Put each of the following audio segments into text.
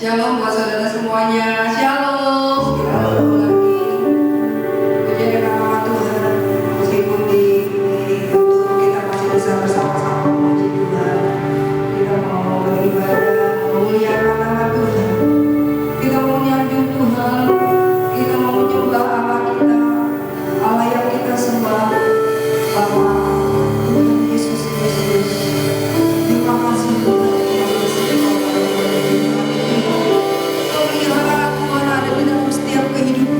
Shalom buat saudara semuanya. Shalom. Kita ketemu lagi. Puji dan nama Tuhan. Meskipun di YouTube kita masih bisa bersama-sama memuji Tuhan. Kita mau beribadah, memuliakan nama Tuhan. Kita mau menyanjung Tuhan. Kita mau menyembah Allah kita, Allah yang kita sembah, Bapa Tuhan Yesus Kristus. Terima kasih Tuhan. Pemeliharaan Tuhan ada di dalam setiap kehidupan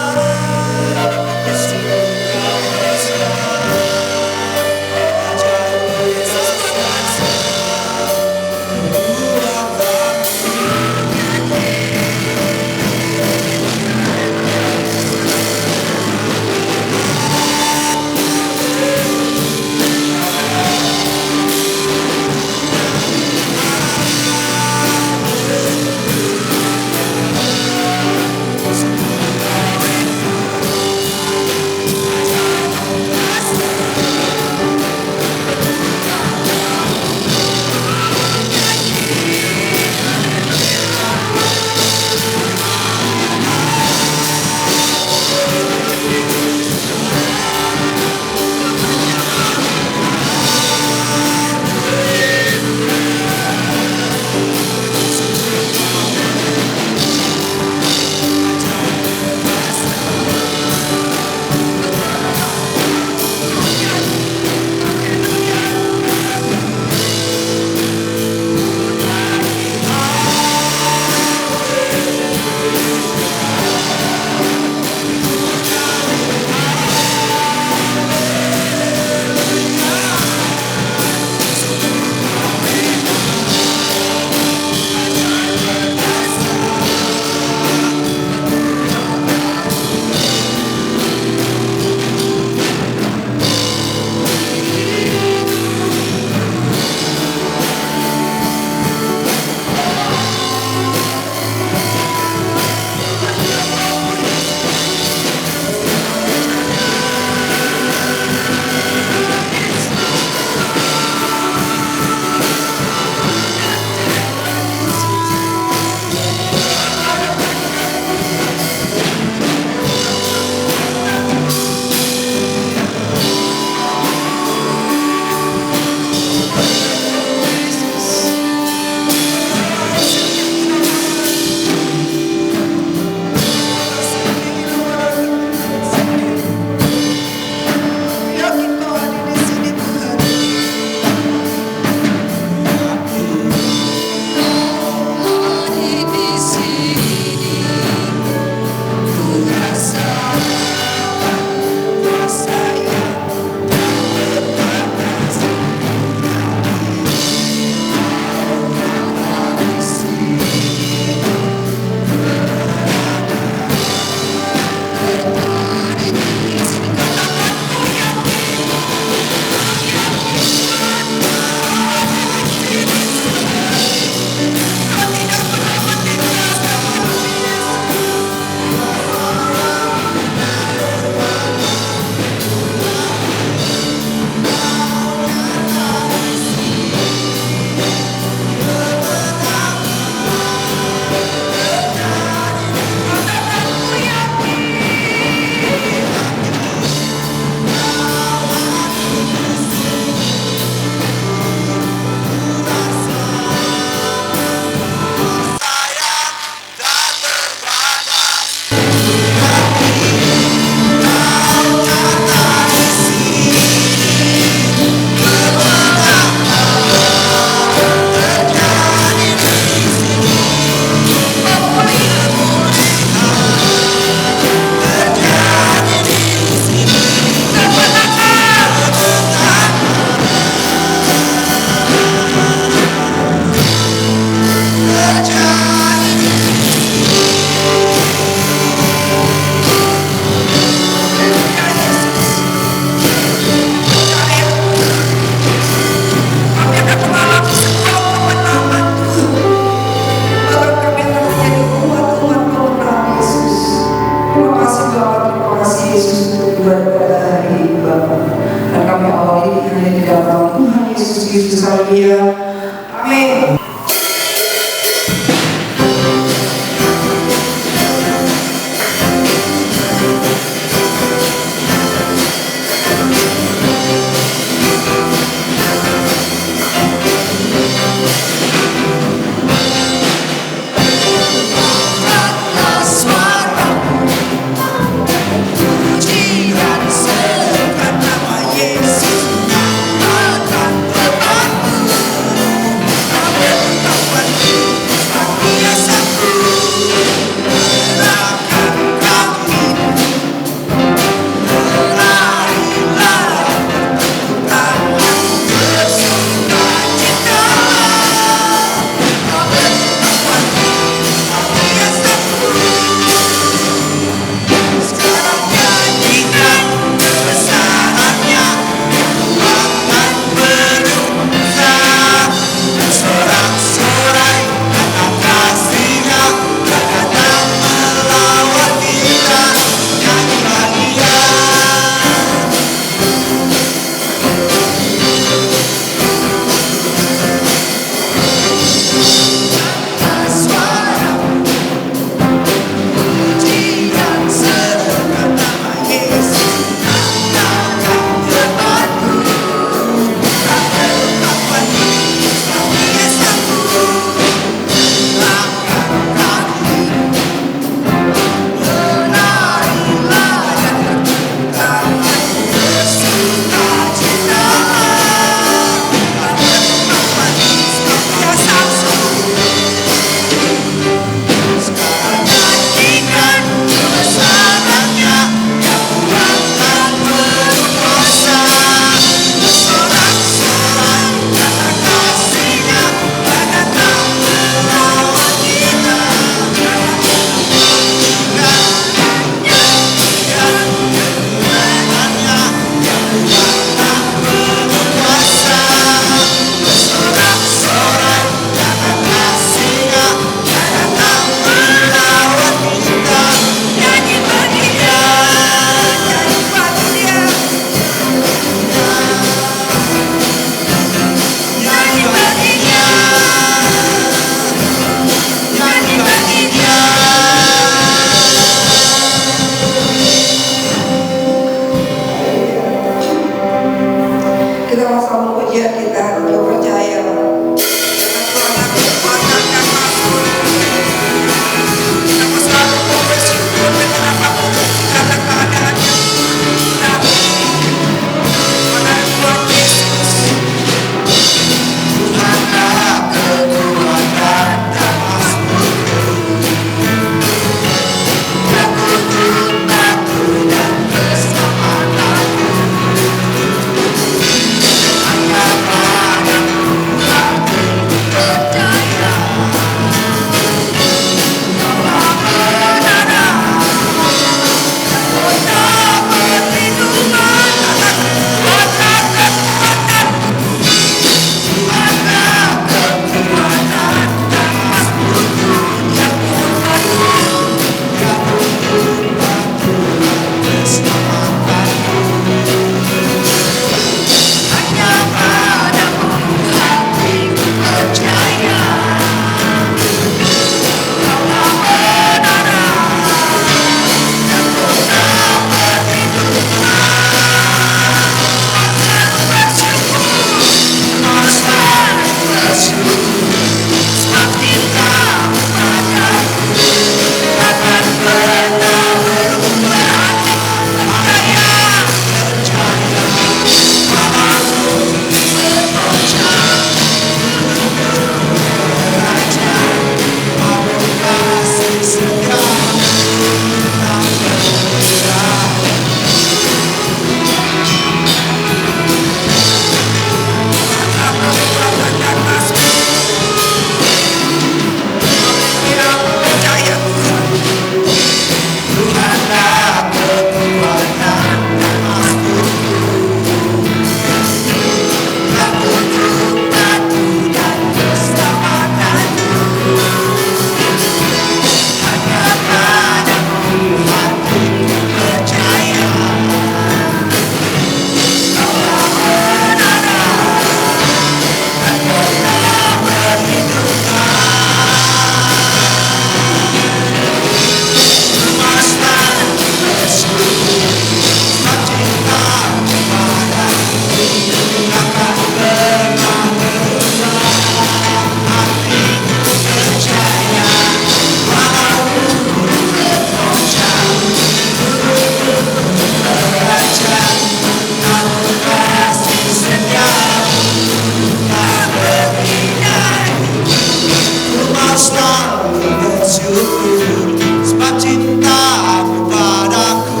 sebab cintamu padaku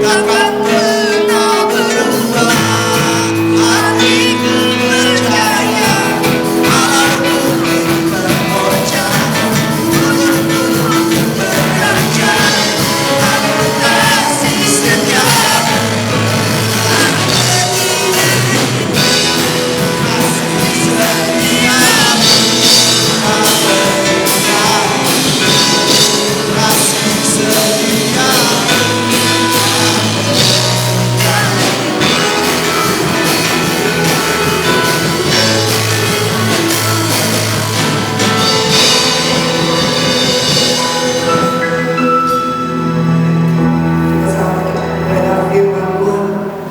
takkan pernah berubah. Hatiku percaya walau bumi bergoncang, tubuhku bekerja, aku kasih setia.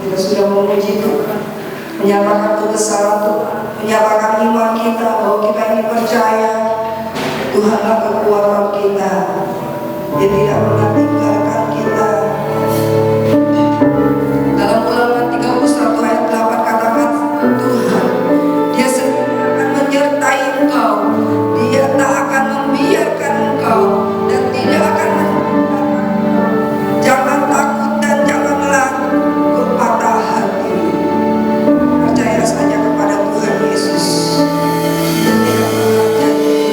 Kita sudah memuji Tuhan, menyatakan kebesaran Tuhan, menyatakan iman kita bahwa kita ini percaya Tuhanlah kekuatan kita. Dia tidak pernah tinggalkan kita. Dalam Ulangan 31 ayat 8 katakan Tuhan, Dia sendiri akan menyertai engkau, Dia tak akan membiarkan engkau dan tidak akan meninggalkan engkau. Jangan takut dan janganlah berpatah hati. Percaya saja kepada Tuhan Yesus. Dia tidak pernah janji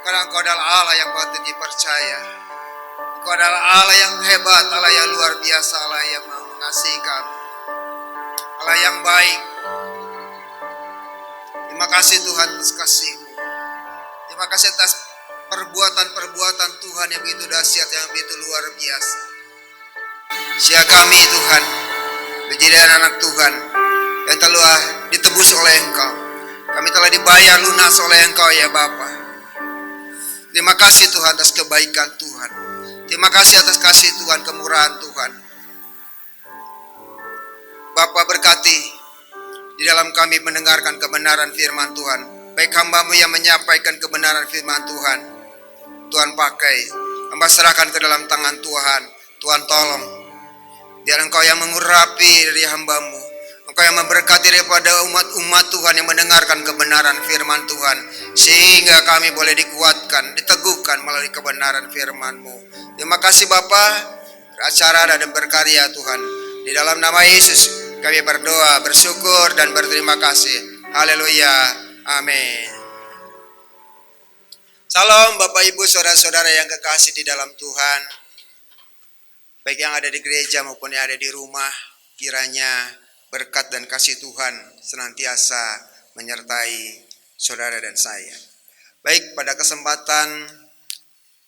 Karena Engkau adalah Allah yang patut dipercaya. Engkau adalah Allah yang hebat, Allah yang luar biasa, Allah yang mengasihi kami, Allah yang baik. Terima kasih Tuhan atas kasih-Mu. Terima kasih atas perbuatan-perbuatan Tuhan yang begitu dahsyat, yang begitu luar biasa. Sia kami Tuhan, menjadi anak Tuhan yang telah ditebus oleh Engkau. Kami telah dibayar lunas oleh Engkau ya Bapa. Terima kasih Tuhan atas kebaikan Tuhan. Terima kasih atas kasih Tuhan, kemurahan Tuhan. Bapa berkati di dalam kami mendengarkan kebenaran firman Tuhan. Baik hamba-Mu yang menyampaikan kebenaran firman Tuhan, Tuhan pakai, hamba serahkan ke dalam tangan Tuhan. Tuhan tolong, biar Engkau yang mengurapi dari hamba-Mu, Engkau yang memberkati daripada umat-umat Tuhan yang mendengarkan kebenaran firman Tuhan, sehingga kami boleh dikuatkan, diteguhkan melalui kebenaran firman-Mu. Terima kasih Bapa, beracara dan berkarya Tuhan. Di dalam nama Yesus kami berdoa, bersyukur dan berterima kasih. Haleluya, amin. Salam Bapak Ibu saudara-saudara yang kekasih di dalam Tuhan, baik yang ada di gereja maupun yang ada di rumah. Kiranya berkat dan kasih Tuhan senantiasa menyertai saudara dan saya. Baik, pada kesempatan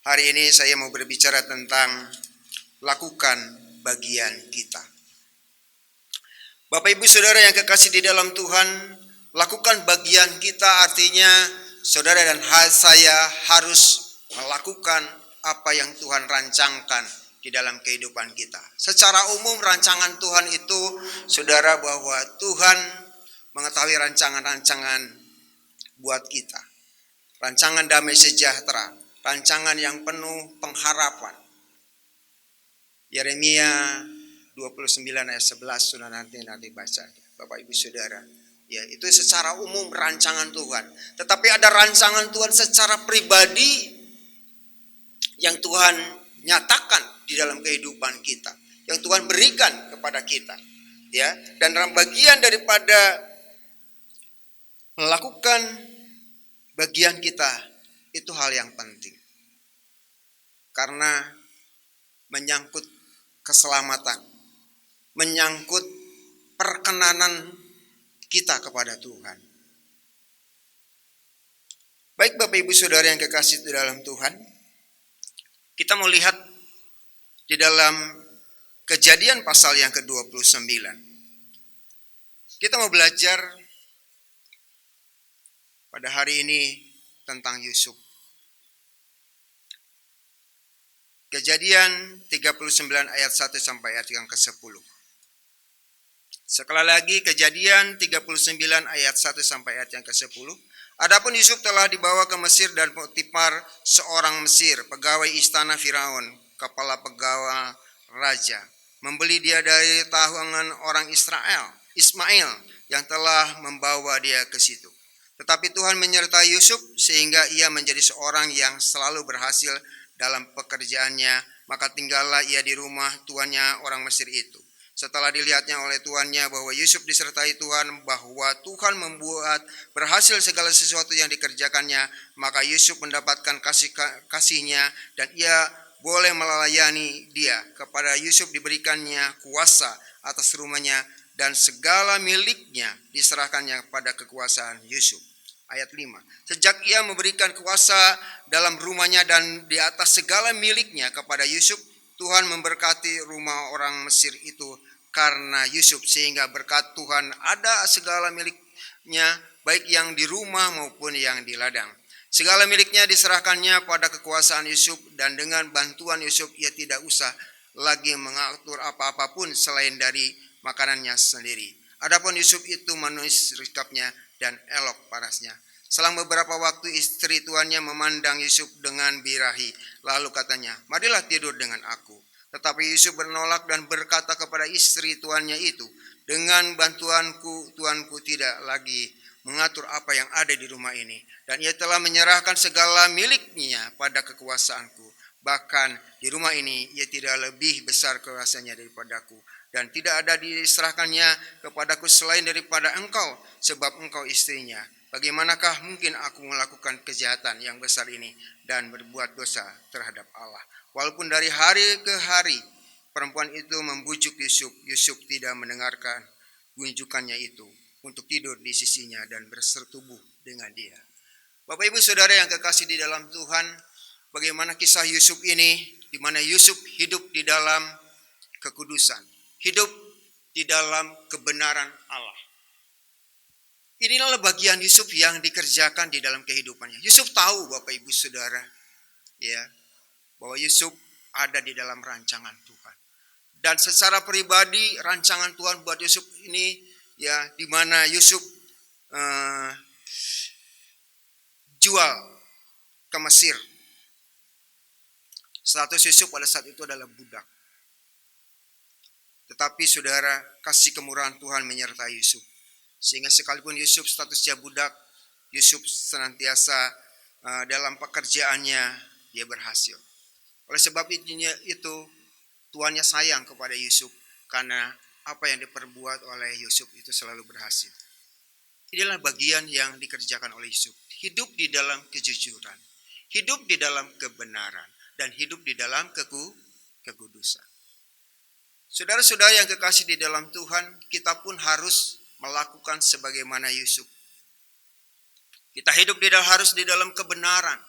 hari ini saya mau berbicara tentang lakukan bagian kita. Bapak Ibu saudara yang kekasih di dalam Tuhan, lakukan bagian kita artinya saudara dan saya harus melakukan apa yang Tuhan rancangkan di dalam kehidupan kita. Secara umum rancangan Tuhan itu saudara, bahwa Tuhan mengetahui rancangan-rancangan buat kita. Rancangan damai sejahtera, rancangan yang penuh pengharapan. Yeremia 29 ayat 11 sudah nanti baca Bapak Ibu saudara. Ya, itu secara umum rancangan Tuhan. Tetapi ada rancangan Tuhan secara pribadi yang Tuhan nyatakan di dalam kehidupan kita, yang Tuhan berikan kepada kita. Ya, dan bagian daripada melakukan bagian kita itu hal yang penting. Karena menyangkut keselamatan, menyangkut perkenanan kita kepada Tuhan. Baik Bapak Ibu saudara yang kekasih di dalam Tuhan, kita mau lihat di dalam Kejadian pasal yang ke-29. Kita mau belajar pada hari ini tentang Yusuf. Kejadian 39 ayat 1 sampai ayat yang ke-10. Sekali lagi Kejadian 39 ayat 1 sampai ayat yang ke-10. Adapun Yusuf telah dibawa ke Mesir dan Potifar seorang Mesir, pegawai istana Firaun, kepala pegawai raja, membeli dia dari tangan orang Ismail yang telah membawa dia ke situ. Tetapi Tuhan menyertai Yusuf sehingga ia menjadi seorang yang selalu berhasil dalam pekerjaannya, maka tinggallah ia di rumah tuannya orang Mesir itu. Setelah dilihatnya oleh tuannya bahwa Yusuf disertai Tuhan, bahwa Tuhan membuat berhasil segala sesuatu yang dikerjakannya, maka Yusuf mendapatkan kasihnya dan ia boleh melayani dia. Kepada Yusuf diberikannya kuasa atas rumahnya dan segala miliknya diserahkannya pada kekuasaan Yusuf. Ayat 5. Sejak ia memberikan kuasa dalam rumahnya dan di atas segala miliknya kepada Yusuf, Tuhan memberkati rumah orang Mesir itu karena Yusuf, sehingga berkat Tuhan ada segala miliknya, baik yang di rumah maupun yang di ladang. Segala miliknya diserahkannya pada kekuasaan Yusuf, dan dengan bantuan Yusuf ia tidak usah lagi mengatur apa-apa pun selain dari makanannya sendiri. Adapun Yusuf itu manis sikapnya dan elok parasnya. Selang beberapa waktu istri tuannya memandang Yusuf dengan birahi, lalu katanya, "Marilah tidur dengan aku." Tetapi Yusuf menolak dan berkata kepada istri tuannya itu, "Dengan bantuanku tuanku tidak lagi mengatur apa yang ada di rumah ini, dan ia telah menyerahkan segala miliknya pada kekuasaanku. Bahkan di rumah ini ia tidak lebih besar kuasanya daripadaku, dan tidak ada diserahkannya kepadaku selain daripada engkau, sebab engkau istrinya. bagaimanakah mungkin aku melakukan kejahatan yang besar ini dan berbuat dosa terhadap Allah? Walaupun dari hari ke hari perempuan itu membujuk Yusuf, Yusuf tidak mendengarkan gunjukannya itu untuk tidur di sisinya dan bersetubuh dengan dia. Bapak Ibu Saudara yang kekasih di dalam Tuhan, bagaimana kisah Yusuf ini, di mana Yusuf hidup di dalam kekudusan, hidup di dalam kebenaran Allah. Inilah bagian Yusuf yang dikerjakan di dalam kehidupannya. Yusuf tahu, Bapak Ibu Saudara, ya, bahwa Yusuf ada di dalam rancangan Tuhan. Dan secara pribadi rancangan Tuhan buat Yusuf ini, ya, di mana Yusuf jual ke Mesir. Status Yusuf pada saat itu adalah budak. Tetapi saudara, kasih kemurahan Tuhan menyertai Yusuf. Sehingga sekalipun Yusuf statusnya budak, Yusuf senantiasa dalam pekerjaannya dia berhasil. Oleh sebab itu tuannya sayang kepada Yusuf karena apa yang diperbuat oleh Yusuf itu selalu berhasil. Inilah bagian yang dikerjakan oleh Yusuf. Hidup di dalam kejujuran, hidup di dalam kebenaran, dan hidup di dalam kekudusan. Saudara-saudara yang kekasih di dalam Tuhan, kita pun harus melakukan sebagaimana Yusuf. Kita harus di dalam kebenaran.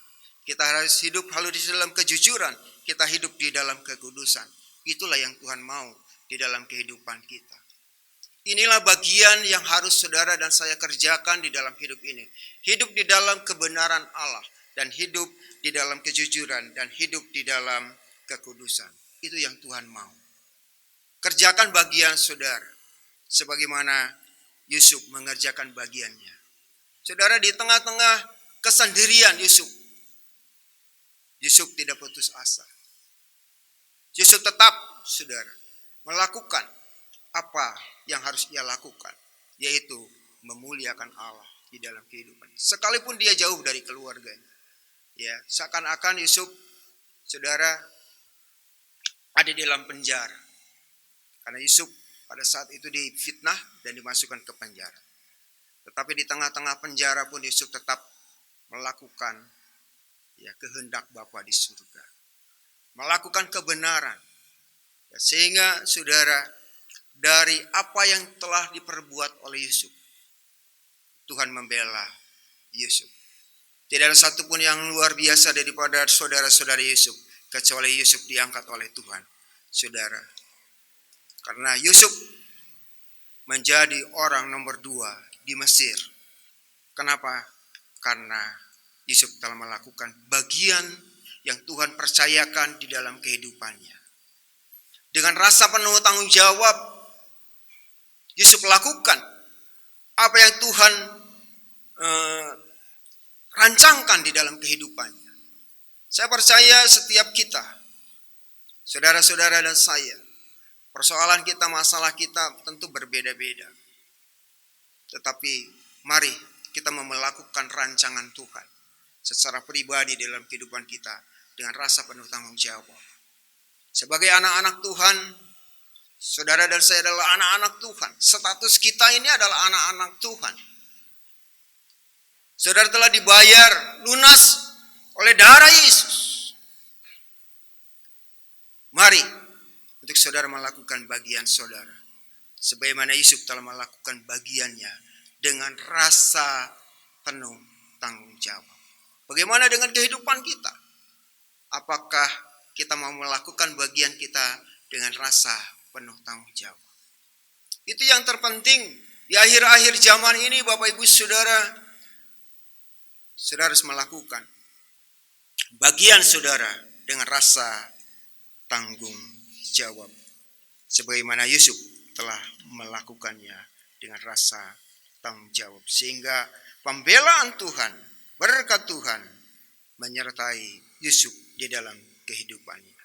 Kita harus di dalam kejujuran. Kita hidup di dalam kekudusan. Itulah yang Tuhan mau di dalam kehidupan kita. Inilah bagian yang harus saudara dan saya kerjakan di dalam hidup ini. Hidup di dalam kebenaran Allah. Dan hidup di dalam kejujuran. Dan hidup di dalam kekudusan. Itu yang Tuhan mau. Kerjakan bagian saudara. Sebagaimana Yusuf mengerjakan bagiannya. Saudara, di tengah-tengah kesendirian Yusuf tidak putus asa. Yusuf tetap, saudara, melakukan apa yang harus ia lakukan, yaitu memuliakan Allah di dalam kehidupan. Sekalipun dia jauh dari keluarganya, ya, seakan-akan Yusuf, saudara, ada di dalam penjara. Karena Yusuf pada saat itu difitnah dan dimasukkan ke penjara. Tetapi di tengah-tengah penjara pun Yusuf tetap melakukan, ya, kehendak Bapa di surga. Melakukan kebenaran. Ya, sehingga saudara, dari apa yang telah diperbuat oleh Yusuf, Tuhan membela Yusuf. Tidak ada satupun yang luar biasa daripada saudara-saudara Yusuf, kecuali Yusuf diangkat oleh Tuhan, saudara. Karena Yusuf menjadi orang nomor 2 di Mesir. Kenapa? Karena Yusuf telah melakukan bagian yang Tuhan percayakan di dalam kehidupannya. Dengan rasa penuh tanggung jawab, Yusuf lakukan apa yang Tuhan rancangkan di dalam kehidupannya. Saya percaya setiap kita, saudara-saudara dan saya, persoalan kita, masalah kita tentu berbeda-beda. Tetapi mari kita melakukan rancangan Tuhan secara pribadi dalam kehidupan kita dengan rasa penuh tanggung jawab. Sebagai anak-anak Tuhan, saudara dan saya adalah anak-anak Tuhan. Status kita ini adalah anak-anak Tuhan. Saudara telah dibayar lunas oleh darah Yesus. Mari untuk saudara melakukan bagian saudara. Sebagaimana Yusuf telah melakukan bagiannya dengan rasa penuh tanggung jawab. Bagaimana dengan kehidupan kita? Apakah kita mau melakukan bagian kita dengan rasa penuh tanggung jawab? Itu yang terpenting di akhir-akhir zaman ini, Bapak Ibu Saudara. Saudara harus melakukan bagian saudara dengan rasa tanggung jawab. Sebagaimana Yusuf telah melakukannya dengan rasa tanggung jawab. Sehingga pembelaan Tuhan, berkat Tuhan menyertai Yusuf di dalam kehidupannya.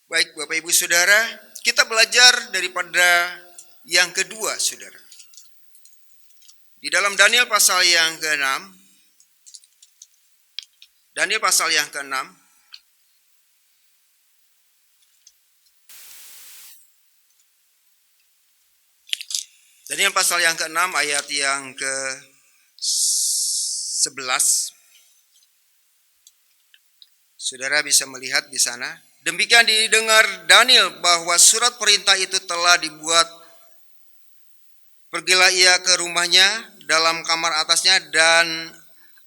Baik Bapak Ibu Saudara, kita belajar daripada yang kedua saudara. Di dalam Daniel pasal yang ke-6, Daniel pasal yang ke-6, Daniel pasal yang ke-6 ayat yang ke-1 11. Saudara bisa melihat di sana. Demikian didengar Daniel bahwa surat perintah itu telah dibuat. Pergilah ia ke rumahnya dalam kamar atasnya dan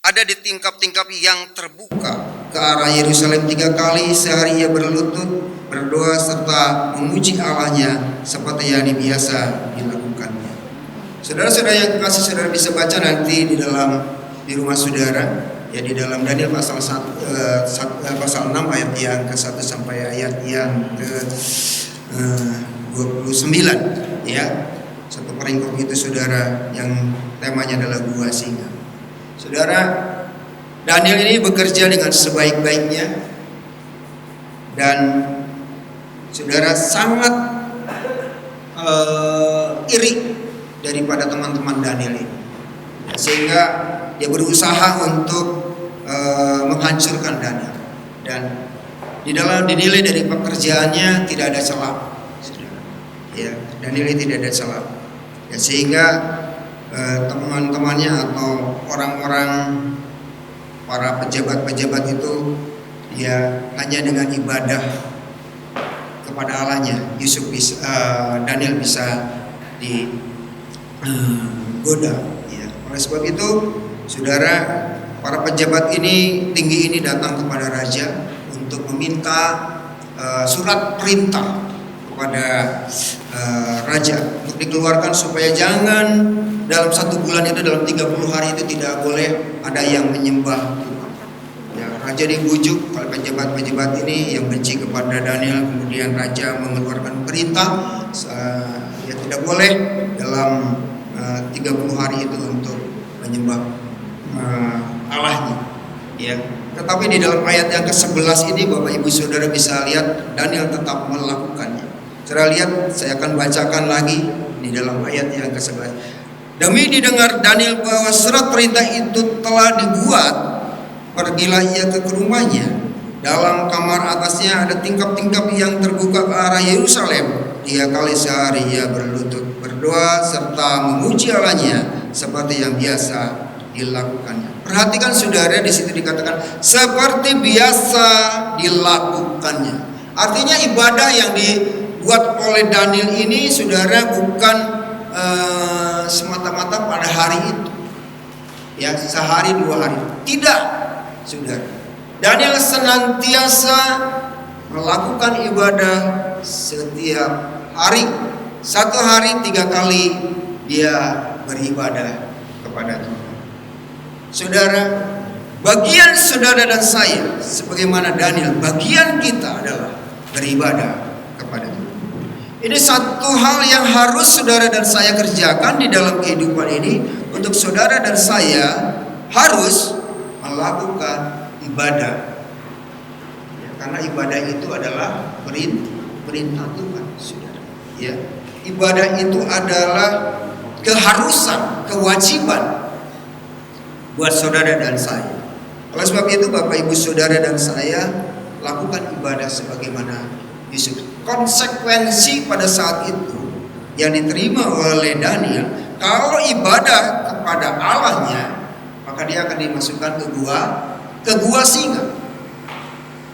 ada di tingkap-tingkap yang terbuka ke arah Yerusalem 3 kali sehari ia berlutut, berdoa serta memuji Allahnya seperti yang biasa dilakukannya. Saudara-saudara yang kekasih, saudara bisa baca nanti di rumah saudara, ya di dalam Daniel pasal 6 ayat yang ke-1 sampai ayat yang ke-29, ya. Satu peringkop itu saudara yang temanya adalah gua singa. Saudara, Daniel ini bekerja dengan sebaik-baiknya dan saudara sangat iri daripada teman-teman Daniel ini, sehingga dia berusaha untuk menghancurkan Daniel, dan di dalam dinilai dari pekerjaannya tidak ada celah, ya, Daniel ini tidak ada celah, ya, sehingga teman-temannya atau orang-orang para pejabat-pejabat itu ya hanya dengan ibadah kepada Allahnya Daniel bisa digoda, ya. Oleh sebab itu saudara, para pejabat tinggi ini datang kepada raja untuk meminta surat perintah kepada raja untuk dikeluarkan supaya jangan dalam 1 bulan itu, dalam 30 hari itu tidak boleh ada yang menyembah Tuhan. Ya, raja dibujuk oleh pejabat-pejabat ini yang benci kepada Daniel. Kemudian raja mengeluarkan perintah ya tidak boleh dalam 30 hari itu untuk menyembah Allahnya. Ya. Tetapi di dalam ayat yang ke-11 ini Bapak Ibu Saudara bisa lihat Daniel tetap melakukannya. Saudara lihat, saya akan bacakan lagi di dalam ayat yang ke-11. Demi didengar Daniel bahwa surat perintah itu telah dibuat, pergilah ia ke rumahnya. Dalam kamar atasnya ada tingkap-tingkap yang terbuka ke arah Yerusalem. 3 kali sehari ia berlutut, berdoa serta memuji Allahnya seperti yang biasa dilakukannya. Perhatikan saudara, di situ dikatakan seperti biasa dilakukannya. Artinya ibadah yang dibuat oleh Daniel ini saudara bukan semata-mata pada hari itu, ya, sehari 2 hari, tidak, saudara. Daniel senantiasa melakukan ibadah setiap hari. 1 hari 3 kali dia beribadah kepada Tuhan. Saudara, bagian saudara dan saya sebagaimana Daniel, bagian kita adalah beribadah kepada Tuhan. Ini satu hal yang harus saudara dan saya kerjakan di dalam kehidupan ini. Untuk saudara dan saya harus melakukan ibadah, ya, karena ibadah itu adalah perintah Tuhan, saudara. Ya, ibadah itu adalah keharusan, kewajiban buat saudara dan saya. Oleh sebab itu Bapak Ibu Saudara dan saya lakukan ibadah sebagaimana Yusuf. Konsekuensi pada saat itu yang diterima oleh Daniel, kalau ibadah kepada Allahnya, maka dia akan dimasukkan ke gua singa.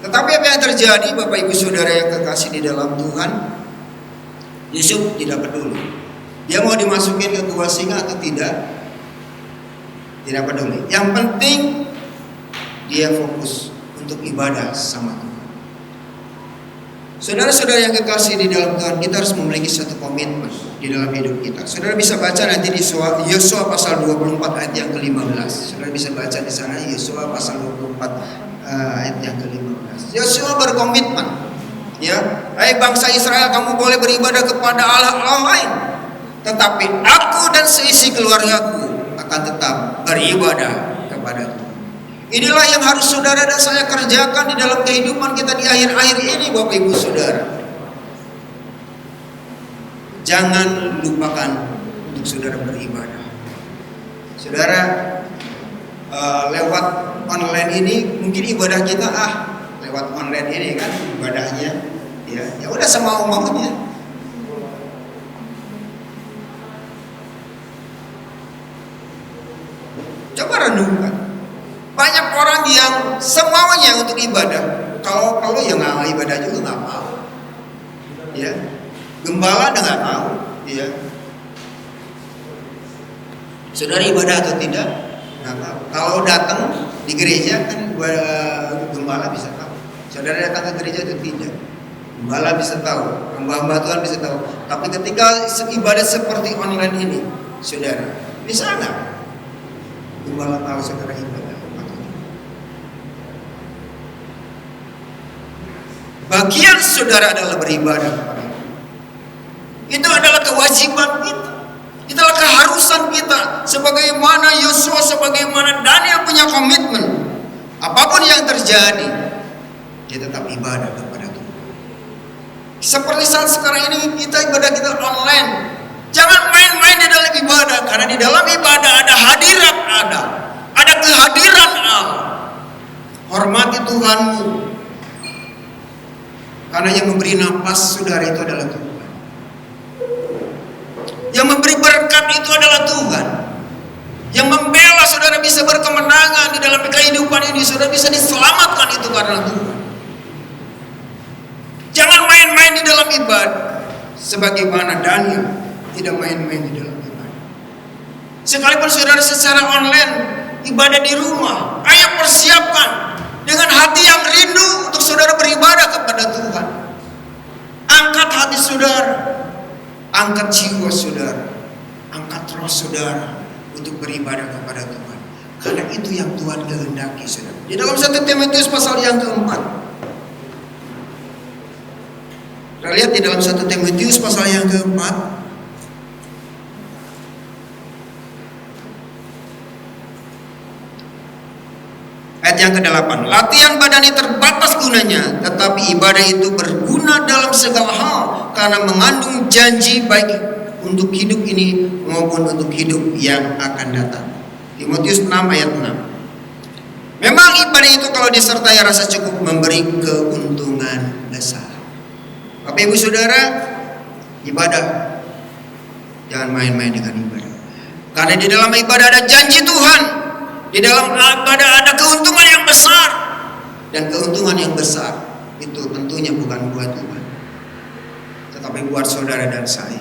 Tetapi apa yang terjadi Bapak Ibu Saudara yang kekasih di dalam Tuhan, Yusuf tidak peduli. Dia mau dimasukin ke gua singa atau tidak peduli. Yang penting dia fokus untuk ibadah sama Tuhan. Saudara-saudara yang kekasih di dalam Tuhan, kita harus memiliki satu komitmen di dalam hidup kita. Saudara bisa baca nanti di Yosua pasal 24 ayat yang ke-15. Saudara bisa baca di sana Yosua pasal 24 ayat yang ke-15. Yosua berkomitmen, ya, hai bangsa Israel, kamu boleh beribadah kepada Allah lain, tetapi aku dan seisi keluargaku akan tetap beribadah kepada Tuhan. Inilah yang harus saudara dan saya kerjakan di dalam kehidupan kita di akhir-akhir ini, Bapak Ibu Saudara. Jangan lupakan untuk saudara beribadah. Saudara, lewat online ini mungkin ibadah kita lewat online ini kan ibadahnya, ya udah sama maunya. Coba renungkan. semuanya untuk ibadah. Kalau yang nggak ibadah juga nggak mau. Ya, gembala nggak mau. Ya, saudara ibadah atau tidak? Nggak tahu. Kalau datang di gereja kan gembala bisa tahu. Saudara datang ke gereja atau tidak? Gembala bisa tahu, hamba-hamba Tuhan bisa tahu. Tapi ketika ibadah seperti online ini, saudara, bisa nggak gembala tahu saudara ibadah? Bagian saudara adalah beribadah kepada Allah. Itu adalah kewajiban kita. Itu adalah keharusan kita. Sebagaimana Yosua, sebagaimana Daniel punya komitmen. Apapun yang terjadi, dia tetap ibadah kepada Tuhan. Seperti saat sekarang ini kita ibadah kita online. Jangan main-main di dalam ibadah. Karena di dalam ibadah ada hadirat Allah. Ada kehadiran Allah. Hormati Tuhanmu. Karena yang memberi nafas saudara itu adalah Tuhan. Yang memberi berkat itu adalah Tuhan. Yang membela saudara bisa berkemenangan di dalam kehidupan ini, saudara bisa diselamatkan itu karena Tuhan. Jangan main-main di dalam ibadah. Sebagaimana Daniel tidak main-main di dalam ibadah. Sekalipun saudara secara online ibadah di rumah, ayo persiapkan dengan hati yang rindu untuk saudara beribadah kepada Tuhan. Angkat hati saudara, angkat jiwa saudara, angkat roh saudara untuk beribadah kepada Tuhan. Karena itu yang Tuhan kehendaki saudara. Di dalam 1 Timotius pasal yang keempat, kita lihat di dalam 1 Timotius pasal yang keempat, ayat yang ke-8. Latihan badani terbatas gunanya, tetapi ibadah itu berguna dalam segala hal karena mengandung janji baik untuk hidup ini maupun untuk hidup yang akan datang. Timotius 6 ayat 6. Memang ibadah itu kalau disertai rasa cukup memberi keuntungan besar. Bapak Ibu Saudara, ibadah jangan main-main dengan ibadah. Karena di dalam ibadah ada janji Tuhan. Di dalam ibadah ada keuntungan yang besar. Dan keuntungan yang besar itu tentunya bukan buat Tuhan, tetapi buat saudara dan saya.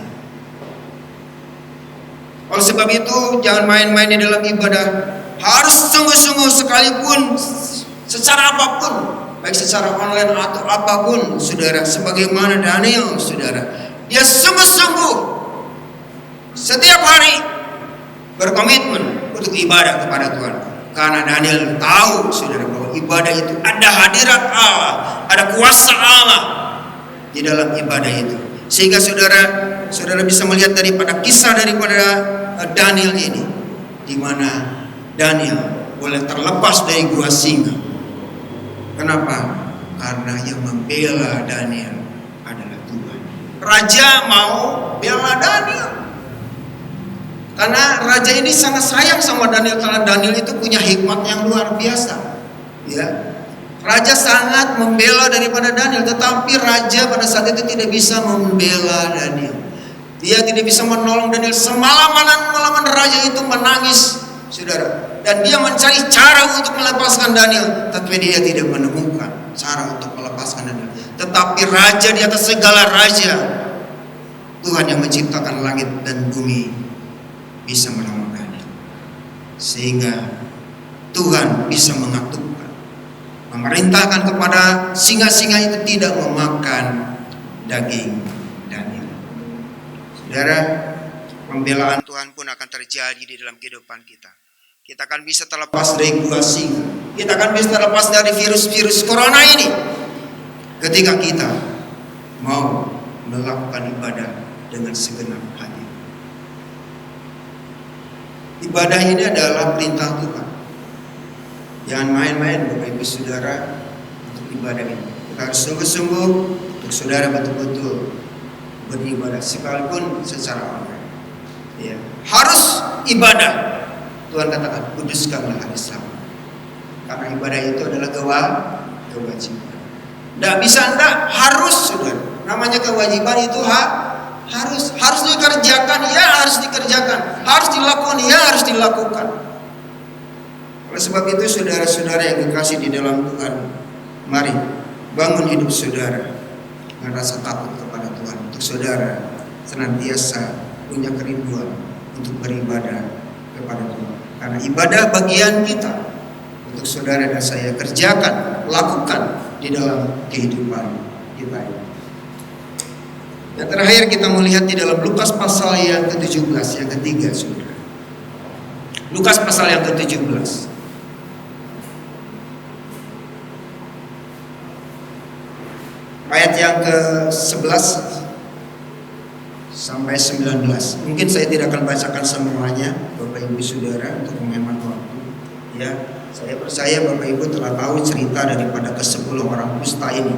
Oleh sebab itu jangan main-main di dalam ibadah. Harus sungguh-sungguh sekalipun secara apapun, baik secara online atau apapun, saudara. Sebagaimana Daniel, saudara, dia sungguh-sungguh setiap hari berkomitmen untuk ibadah kepada Tuhan. Karena Daniel tahu saudara bahwa ibadah itu ada hadirat Allah, ada kuasa Allah di dalam ibadah itu. Sehingga saudara bisa melihat daripada kisah daripada Daniel ini, di mana Daniel boleh terlepas dari gua singa. Kenapa? Karena yang membela Daniel adalah Tuhan. Raja mau bela Daniel. Karena raja ini sangat sayang sama Daniel, karena Daniel itu punya hikmat yang luar biasa. Ya, raja sangat membela daripada Daniel, tetapi raja pada saat itu tidak bisa membela Daniel. Dia tidak bisa menolong Daniel. Semalaman raja itu menangis, saudara, dan dia mencari cara untuk melepaskan Daniel, tapi dia tidak menemukan cara untuk melepaskan Daniel. Tetapi raja di atas segala raja, Tuhan yang menciptakan langit dan bumi, bisa menolong Daniel, sehingga Tuhan bisa mengaturkan, memerintahkan kepada singa-singa itu tidak memakan daging Daniel. Saudara, pembelaan Tuhan pun akan terjadi di dalam kehidupan kita. Kita akan bisa terlepas dari gua singa. Kita akan bisa terlepas dari virus-virus corona ini ketika kita mau melakukan ibadah dengan segenap hati. Ibadah ini adalah perintah Tuhan. Jangan main-main Bapak Ibu Saudara untuk ibadah ini. Kita harus sungguh-sungguh untuk saudara betul-betul beribadah sekalipun secara online. Ya, harus ibadah. Tuhan katakan kuduskanlah hari Sabat. Karena ibadah itu adalah kewajiban. Tidak bisa, tidak, harus saudara. Namanya kewajiban itu harus dikerjakan, ya harus dikerjakan, harus dilakukan, ya harus dilakukan. Oleh sebab itu saudara-saudara yang kekasih di dalam Tuhan, mari bangun hidup saudara dengan rasa takut kepada Tuhan. Untuk saudara senantiasa punya kerinduan untuk beribadah kepada Tuhan. Karena ibadah bagian kita. Untuk saudara dan saya kerjakan, lakukan di dalam kehidupan kita ini. Yang terakhir kita melihat di dalam Lukas pasal yang ke-17, yang ketiga saudara. Lukas pasal yang ke-17. Ayat yang ke-11 sampai 19. Mungkin saya tidak akan bacakan semuanya, Bapak Ibu Saudara, untuk menghemat waktu. Ya, saya percaya Bapak Ibu telah tahu cerita daripada ke-10 orang kusta ini.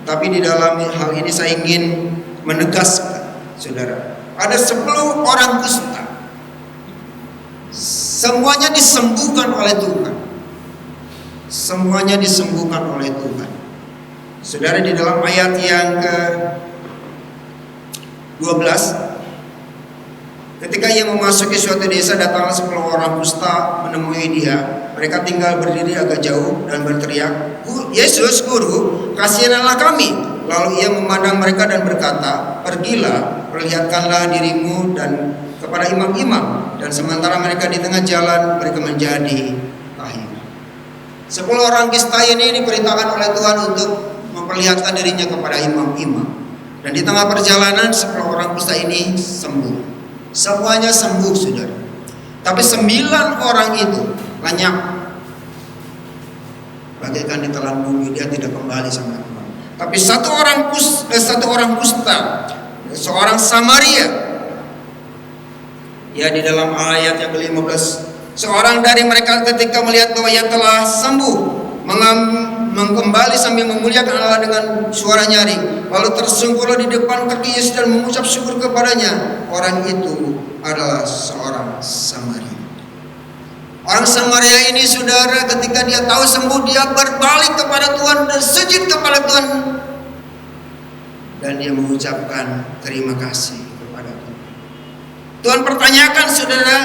Tapi di dalam hal ini saya ingin menegaskan, Saudara, ada 10 orang kusta. Semuanya disembuhkan oleh Tuhan. Semuanya disembuhkan oleh Tuhan. Saudara, di dalam ayat yang ke-12, ketika ia memasuki suatu desa, datanglah 10 orang kusta menemui dia. Mereka tinggal berdiri agak jauh dan berteriak, "Yesus, Guru, kasihanlah kami." Lalu ia memandang mereka dan berkata, "Pergilah, perlihatkanlah dirimu dan kepada imam-imam." Dan sementara mereka di tengah jalan, mereka menjadi tahir. 10 orang kusta ini diperintahkan oleh Tuhan untuk memperlihatkan dirinya kepada imam-imam. Dan di tengah perjalanan 10 orang kusta ini sembuh. Semuanya sembuh, saudara. Tapi 9 orang itu lenyap, bagaikan ditelan bumi, dia tidak kembali sama Tuhan. Tapi satu orang kusta, seorang Samaria. Ya, di dalam ayat yang ke-15, seorang dari mereka ketika melihat bahwa ia telah sembuh, mengembali sambil memuliakan Allah dengan suara nyaring. Lalu tersungkurlah di depan kaki Yesus dan mengucap syukur kepadanya. Orang itu adalah seorang Samaria. Orang Samaria ini, saudara, ketika dia tahu sembuh, dia berbalik kepada Tuhan dan sujud kepada Tuhan. Dan dia mengucapkan terima kasih kepada Tuhan. Tuhan pertanyakan, saudara,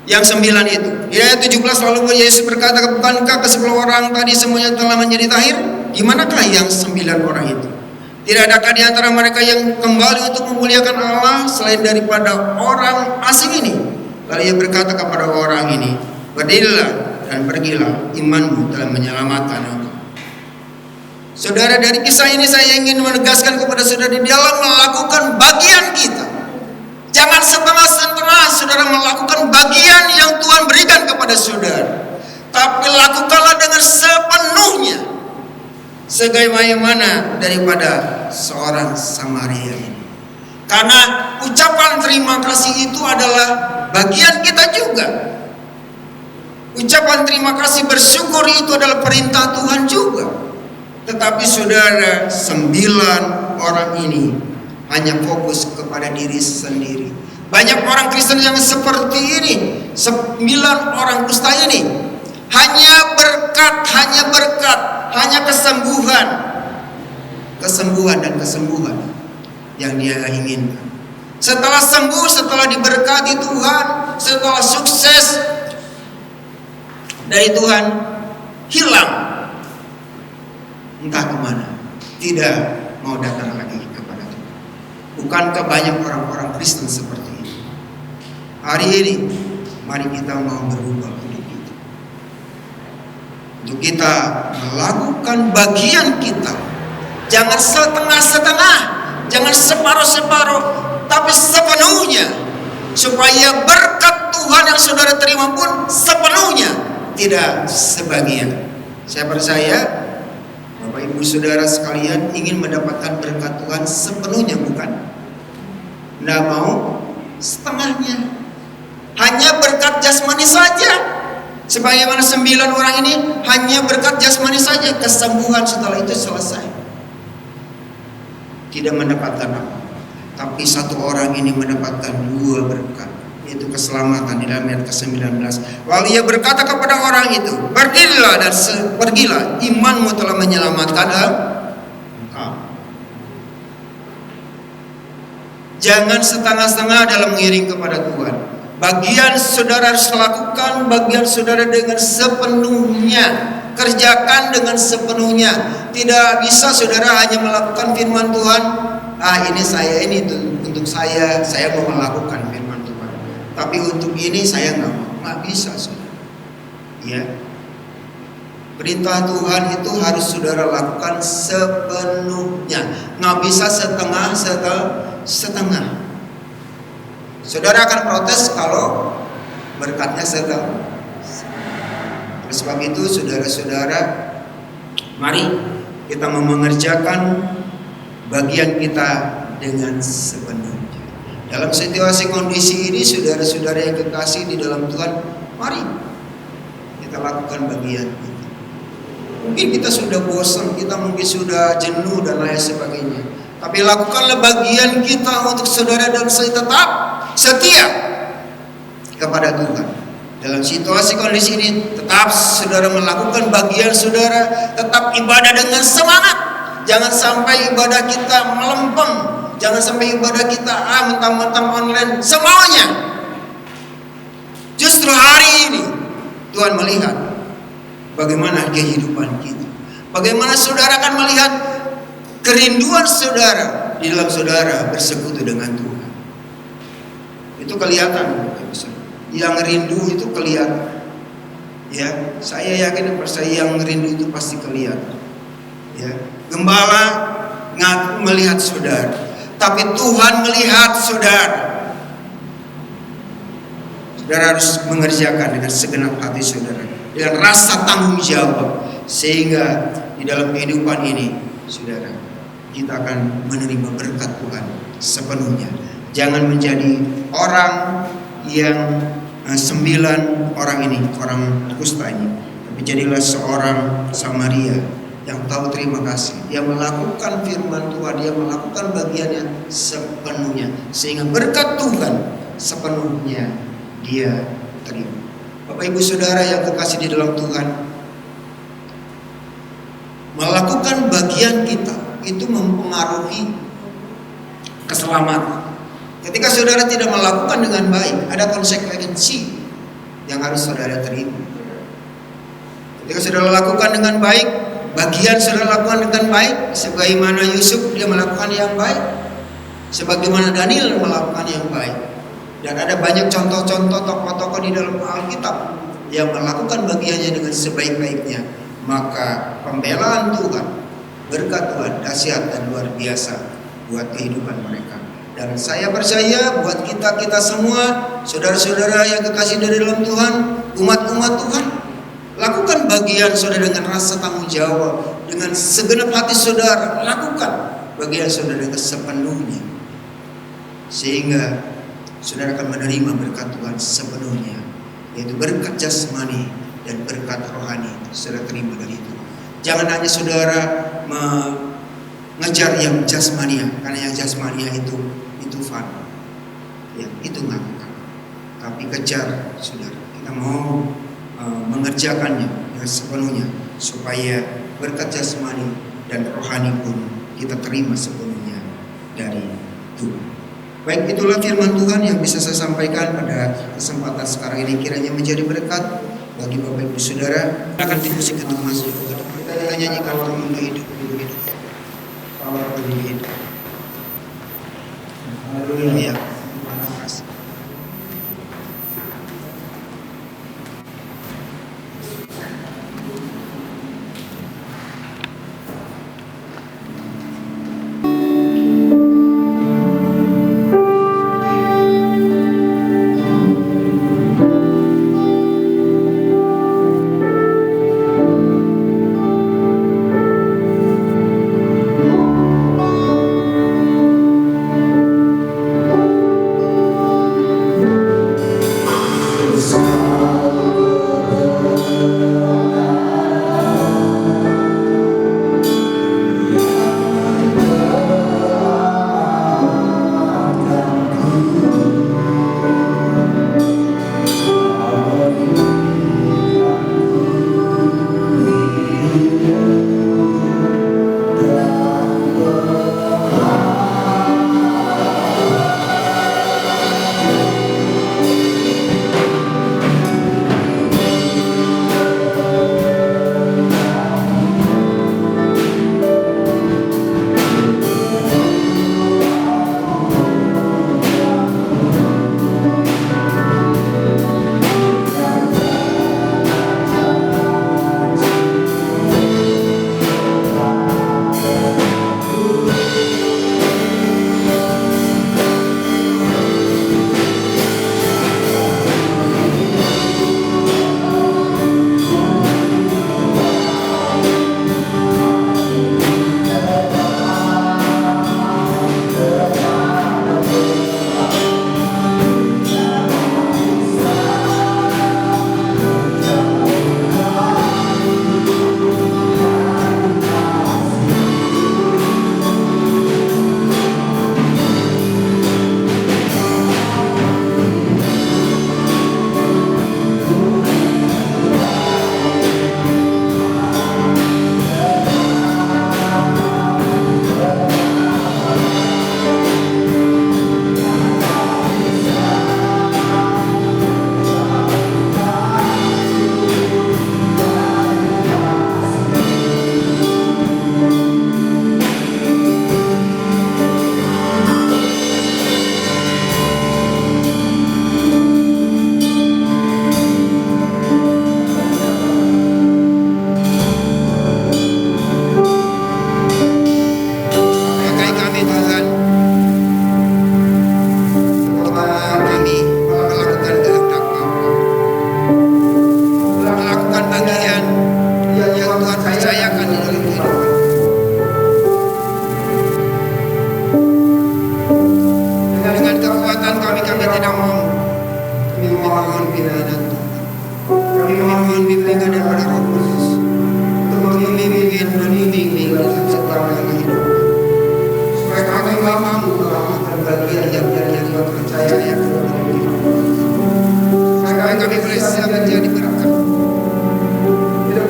yang 9 itu. Di ayat 17, lalu Yesus berkata, "Bukankah ke-10 orang tadi semuanya telah menjadi tahir? Di manakah yang 9 orang itu? Tidak adakah di antara mereka yang kembali untuk memuliakan Allah selain daripada orang asing ini?" Lalu ia berkata kepada orang ini, "Berdirilah dan pergilah, imanmu telah menyelamatkan engkau." Saudara, dari kisah ini saya ingin menegaskan kepada saudara, di dalam melakukan bagian kita, jangan setengah-setengah saudara melakukan bagian yang Tuhan berikan kepada saudara, tapi lakukanlah dengan sepenuhnya, sebagaimana daripada seorang Samaria ini. Karena ucapan terima kasih itu adalah bagian kita juga. Ucapan terima kasih, bersyukur itu adalah perintah Tuhan juga. Tetapi saudara, 9 orang ini hanya fokus kepada diri sendiri. Banyak orang Kristen yang seperti ini. 9 orang kusta ini hanya berkat, hanya kesembuhan dan kesembuhan yang dia inginkan. Setelah sembuh, setelah diberkati Tuhan, setelah sukses dari Tuhan, hilang entah kemana, tidak mau datang lagi kepada Tuhan. Bukankah banyak orang-orang Kristen seperti ini? Hari ini mari kita mau berubah hidup kita, untuk kita melakukan bagian kita. Jangan setengah-setengah, jangan separuh-separuh, tapi sepenuhnya, supaya berkat Tuhan yang saudara terima pun sepenuhnya, tidak sebagian. Saya percaya Bapak Ibu Saudara sekalian ingin mendapatkan berkat Tuhan sepenuhnya, bukan? Tidak mau setengahnya, hanya berkat jasmani saja. Sebagaimana 9 orang ini hanya berkat jasmani saja, kesembuhan setelah itu selesai, tidak mendapatkan apa. Tapi satu orang ini mendapatkan 2 berkat, yaitu keselamatan di dalam ayat ke-19. Lalu ia berkata kepada orang itu, "Berdirilah dan pergilah, imanmu telah menyelamatkan engkau." Jangan setengah-setengah dalam mengiring kepada Tuhan. Bagian saudara harus lakukan bagian saudara dengan sepenuhnya. Kerjakan dengan sepenuhnya. Tidak bisa saudara hanya melakukan firman Tuhan. Ini untuk saya mau melakukan firman Tuhan. Tapi untuk ini saya nggak bisa, saudara. Ya. Perintah Tuhan itu harus saudara lakukan sepenuhnya. Nggak bisa setengah. Saudara akan protes kalau berkatnya setengah. Oleh sebab itu saudara-saudara, mari kita mengerjakan bagian kita dengan sepenuhnya. Dalam situasi kondisi ini, saudara-saudara yang kekasih di dalam Tuhan, mari kita lakukan bagian kita. Mungkin kita sudah bosan, kita mungkin sudah jenuh dan lain sebagainya. Tapi lakukanlah bagian kita untuk saudara dan saya tetap setia kepada Tuhan. Dalam situasi kondisi ini, tetap saudara melakukan bagian saudara, tetap ibadah dengan semangat. Jangan sampai ibadah kita melempem, jangan sampai ibadah kita mentang-mentang online semuanya. Justru hari ini Tuhan melihat bagaimana kehidupan kita. Bagaimana saudara akan melihat kerinduan saudara di dalam saudara bersekutu dengan Tuhan. Itu kelihatan. Yang rindu itu kelihatan. Ya, saya yakin yang rindu itu pasti kelihatan. Ya, gembala melihat saudara, tapi Tuhan melihat saudara. Saudara harus mengerjakan dengan segenap hati saudara, dengan rasa tanggung jawab, sehingga di dalam kehidupan ini, saudara, kita akan menerima berkat Tuhan sepenuhnya. Jangan menjadi orang yang 9 orang ini, orang kusta ini, tapi jadilah seorang Samaria yang tahu terima kasih. Dia melakukan firman Tuhan, dia melakukan bagiannya sepenuhnya, sehingga berkat Tuhan sepenuhnya dia terima. Bapak Ibu Saudara yang kekasih di dalam Tuhan, melakukan bagian kita itu mempengaruhi keselamatan. Ketika saudara tidak melakukan dengan baik, ada konsekuensi yang harus saudara terima. Ketika saudara lakukan dengan baik, bagian saudara lakukan dengan baik, sebagaimana Yusuf dia melakukan yang baik, sebagaimana Daniel melakukan yang baik. Dan ada banyak contoh-contoh tokoh-tokoh di dalam Alkitab yang melakukan bagiannya dengan sebaik-baiknya. Maka pembelaan Tuhan, berkat Tuhan dahsyat dan luar biasa buat kehidupan mereka. Dan saya percaya buat kita semua, saudara-saudara yang kekasih dari dalam Tuhan, umat-umat Tuhan, lakukan bagian saudara dengan rasa tanggung jawab, dengan segenap hati saudara, lakukan bagian saudara dengan sepenuhnya, sehingga saudara akan menerima berkat Tuhan sepenuhnya, yaitu berkat jasmani dan berkat rohani saudara terima dari Tuhan. Jangan hanya saudara mengejar yang jasmania, karena yang jasmania itu fun, ya itu ngakukan. Tapi kejar saudara, kita mau mengerjakannya dengan sepenuhnya, supaya berkat jasmani dan rohani pun kita terima sepenuhnya dari Tuhan. Baik, itulah firman Tuhan yang bisa saya sampaikan pada kesempatan sekarang ini. Kiranya menjadi berkat bagi Bapak Ibu Saudara. Akan dimusik untuk masuk ke depan. Kita nyanyikan untuk hidup. Haleluya. Terima kasih.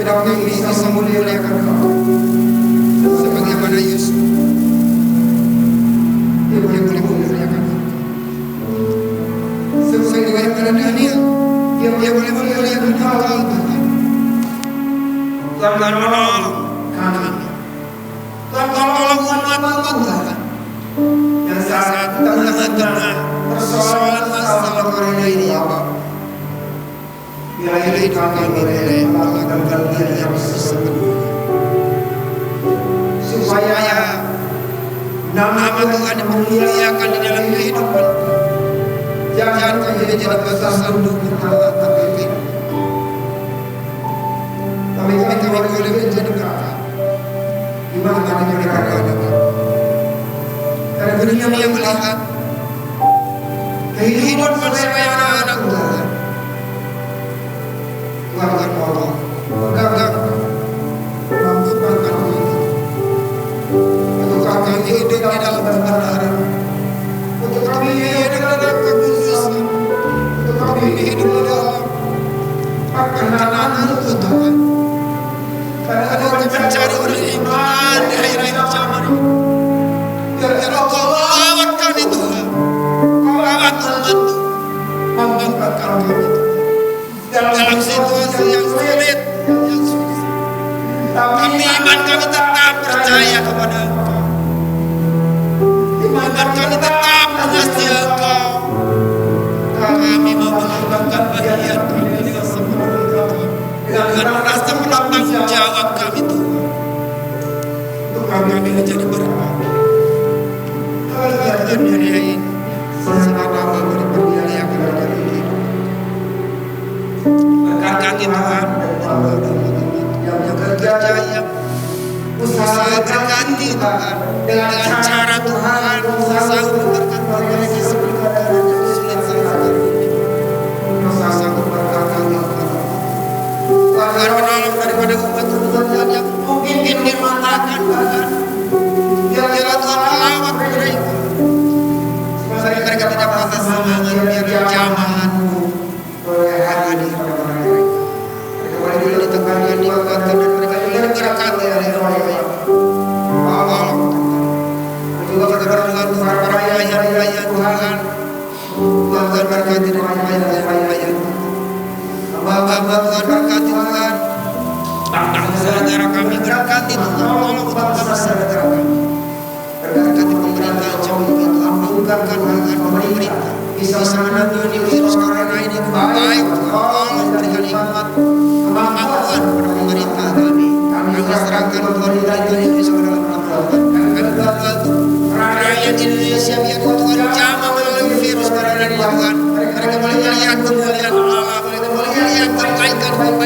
kami bisa memuliakan Kau sebagaimana Yusuf dia boleh memuliakan Kau, sebagaimana Daniel dia boleh memuliakan Kau Tuhan. Tuhan menolong kami, Tuhan tolong umat-Mu Tuhan yang saat tengah-tengah persoalan masalah corona ini ya Bapak. Biarlah hidup kami boleh melakukan yang sepenuhnya, supaya nama Tuhan dimuliakan di dalam kehidupan. Jangan kami jadi batasan dukun Allah, tapi kami boleh menjadi berkat di mana mereka ada. Karena dunia yang melihat kehidupan sebagai anak-anak Tuhan, Tuhan tolong pegang mampukan kami untuk kami hidup di dalam kebenaran, untuk kami hidup di dalam kekudusan, untuk kami hidup di dalam perkenanan-Mu Tuhan. Karena Kau mencari orang iman di akhir-akhir zaman ini. Biarlah Kau lawat kami Tuhan, Kau bantu mampukan kami dalam situasi yang sulit, tapi iman kami tetap percaya kepada Engkau. Iman kami tetap mengasihi Engkau. Kami mau melakukan bagian kami dengan sepenuhnya dengan rasa bertanggung jawab kami Tuhan, untuk kami menjadi berkat. Tuhan dunia ini sesama nama berperlihatkan kepada kita. Berkati Tuhan yang bekerja, yang usaha berkati Tuhan dengan cara Tuhan usaha memberkati mereka sebelum kesulitan usaha berkati Tuhan menolong daripada umat Tuhan yang mungkin dirumahkan Tuhan. Biarlah Tuhan melawat mereka, mereka tidak patah semangat, biar jamahan-Mu boleh hadir pada mereka. Mereka boleh diteguhkan, dikuatkan, dan mereka boleh diberkati oleh Allah. Allah juga kita berdoa Tuhan para ayah-ayah Tuhan, Tuhan berkati dan ayah-ayah Bapa Tuhan berkati Tuhan, saudara kami berkati Tuhan, tolong untuk saudara kami. Berkati pemerintahan jauh ini Tuhan, mengungkapkan Tuhan pemerintah bisa menangani virus corona ini dengan baik. Tolong berikan hikmat kemampuan kepada pemerintah kami. Kami serahkan Tuhan pemerintah Indonesia ke dalam tangan Tuhan. Kami berdoa rakyat Indonesia biar Tuhan jamah melalui virus corona ini Tuhan. Mereka boleh melihat kemuliaan Allah, mereka boleh melihat kebaikan Allah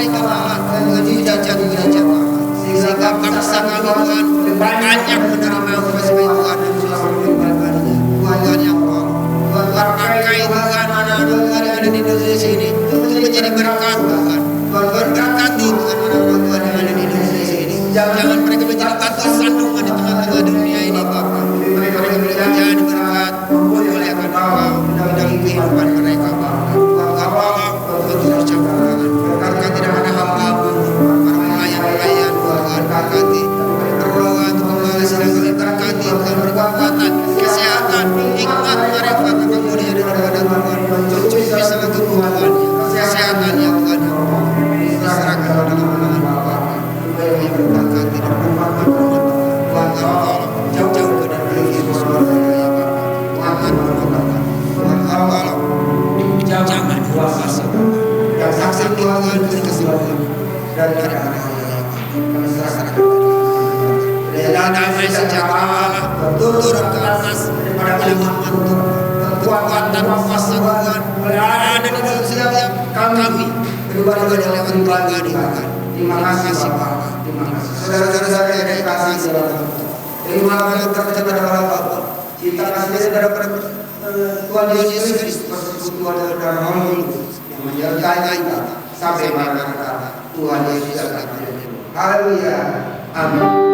dengan hujat-hujat Allah, sehingga bangsa kami Tuhan banyak menerima kasih Tuhan dan selalu Tuhan yang Tuhan pakai Tuhan anak-anak Tuhan yang ada di Indonesia ini untuk menjadi berkat Tuhan. Tuhan berkati Tuhan anak-anak Tuhan yang ada di Indonesia ini. Jangan mereka menjadi batu sandungan di tengah-tengah dunia ini Bapa. Mereka boleh menjadi berkat, memuliakan Engkau dalam kehidupan mereka Bapa. Tolong untuk bercampur berkati dan ada hamba-Mu, para pelayan-pelayan Tuhan berkati. Berdoa untuk kembali sedang kami berkati Tuhan, beri kekuatan, kesehatan, hikmat, marifat, kemuliaan daripada Tuhan. Cucu bisa ketubuhan, kesehatan ya Tuhan. Diserahkan dalam tangan Bapa. Kami berkati dan berkati Tuhan tolong jauh-jauh dari virus corona ya Bapa. Tuhan tolong, Tuhan tolong. Jangan kuasa yang saksi Tuhan beri kesembuhan dari anak-anak kami serahkan kepada damai sejahtera Allah turun ke atas daripada umat Tuhan. Kekuatan kuasa Tuhan ada di dalam setiap kami pribadi lewat pribadi Tuhan. Terima kasih Bapa. Terima kasih saudara-saudara yang dikasihi dalam Tuhan. Terima kasih kepada Bapa. Cinta kasih kepada Tuhan Yesus Kristus, Tuhan dan Roh yang menyertai kita sampai maranatha. Tuhan Yesus akan datang. Haleluya. Amin.